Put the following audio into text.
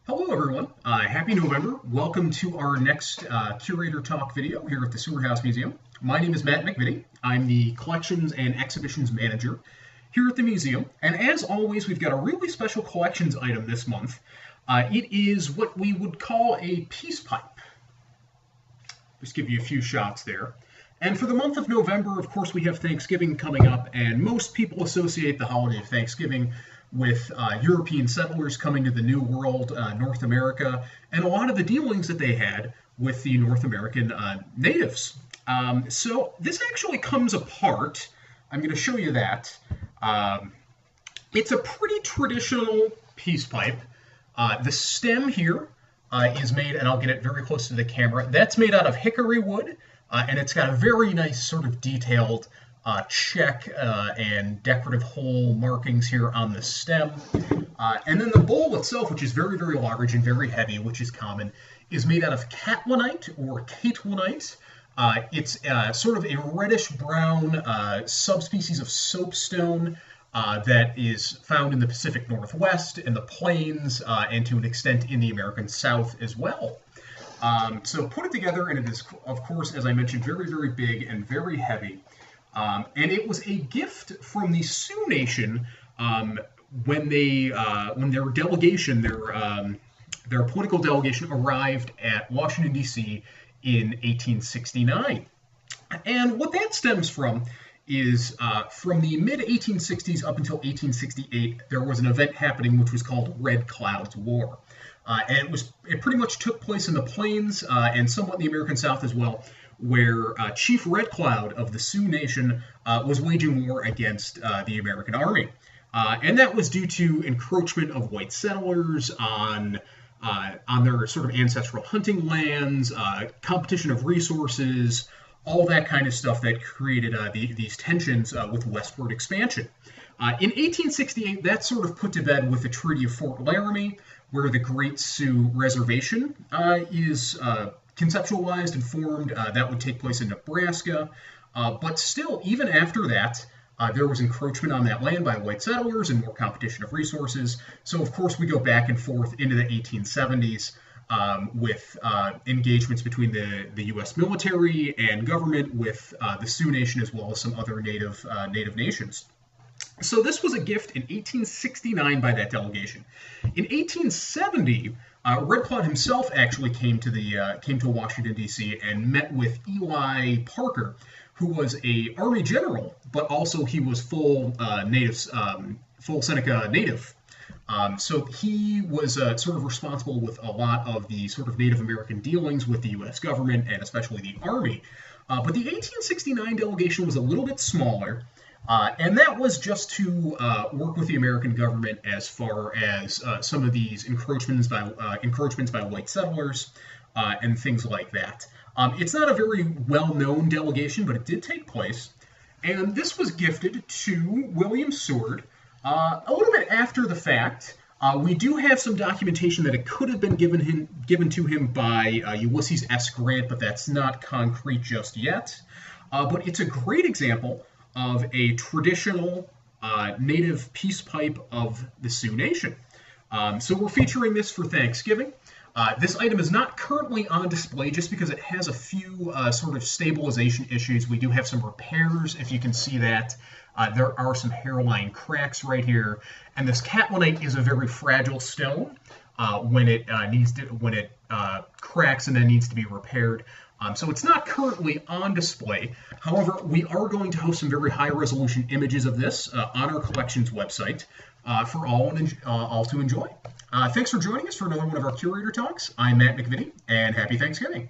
Hello everyone, happy November. Welcome to our next Curator Talk video here at the Seward House Museum. My name is Matt McVitie. I'm the Collections and Exhibitions Manager here at the museum. And as always, we've got a really special collections item this month. It is what we would call a peace pipe. Just give you a few shots there. And for the month of November, of course, we have Thanksgiving coming up, and most people associate the holiday of Thanksgiving with European settlers coming to the New World, North America, and a lot of the dealings that they had with the North American natives. So this actually comes apart. I'm going to show you that. It's a pretty traditional peace pipe. The stem here is made, and I'll get it very close to the camera, that's made out of hickory wood, and it's got a very nice sort of detailed check and decorative hole markings here on the stem. And then the bowl itself, which is very, very large and very heavy, which is common, is made out of catlinite or catelinite. It's sort of a reddish-brown subspecies of soapstone that is found in the Pacific Northwest, in the plains, and to an extent in the American South as well. So put it together, and it is, of course, as I mentioned, very, very big and very heavy. And it was a gift from the Sioux Nation when their delegation, their political delegation, arrived at Washington, D.C. in 1869. And what that stems from is from the mid-1860s up until 1868, there was an event happening which was called Red Cloud's War. And it pretty much took place in the plains and somewhat in the American South as well, where Chief Red Cloud of the Sioux Nation was waging war against the American Army. And that was due to encroachment of white settlers on their sort of ancestral hunting lands, competition of resources, all that kind of stuff that created these tensions with westward expansion. In 1868, that sort of put to bed with the Treaty of Fort Laramie, where the Great Sioux Reservation is conceptualized and formed. That would take place in Nebraska. But still, even after that, there was encroachment on that land by white settlers and more competition of resources. So, of course, we go back and forth into the 1870s with engagements between the U.S. military and government with the Sioux Nation as well as some other native nations. So this was a gift in 1869 by that delegation. In 1870, Red Cloud himself actually came to Washington, D.C. and met with Eli Parker, who was a Army general, but also he was full Seneca native. So he was sort of responsible with a lot of the sort of Native American dealings with the U.S. government and especially the Army. But the 1869 delegation was a little bit smaller. And that was just to work with the American government as far as some of these encroachments by white settlers and things like that. It's not a very well-known delegation, but it did take place. And this was gifted to William Seward a little bit after the fact. We do have some documentation that it could have been given to him by Ulysses S. Grant, but that's not concrete just yet. But it's a great example of a traditional native peace pipe of the Sioux Nation. So we're featuring this for Thanksgiving. This item is not currently on display just because it has a few sort of stabilization issues. We do have some repairs, if you can see that. There are some hairline cracks right here. And this catlinite is a very fragile stone when it cracks and then needs to be repaired. So it's not currently on display. However, we are going to host some very high-resolution images of this on our collections website for all to enjoy. Thanks for joining us for another one of our Curator Talks. I'm Matt McVitie, and happy Thanksgiving.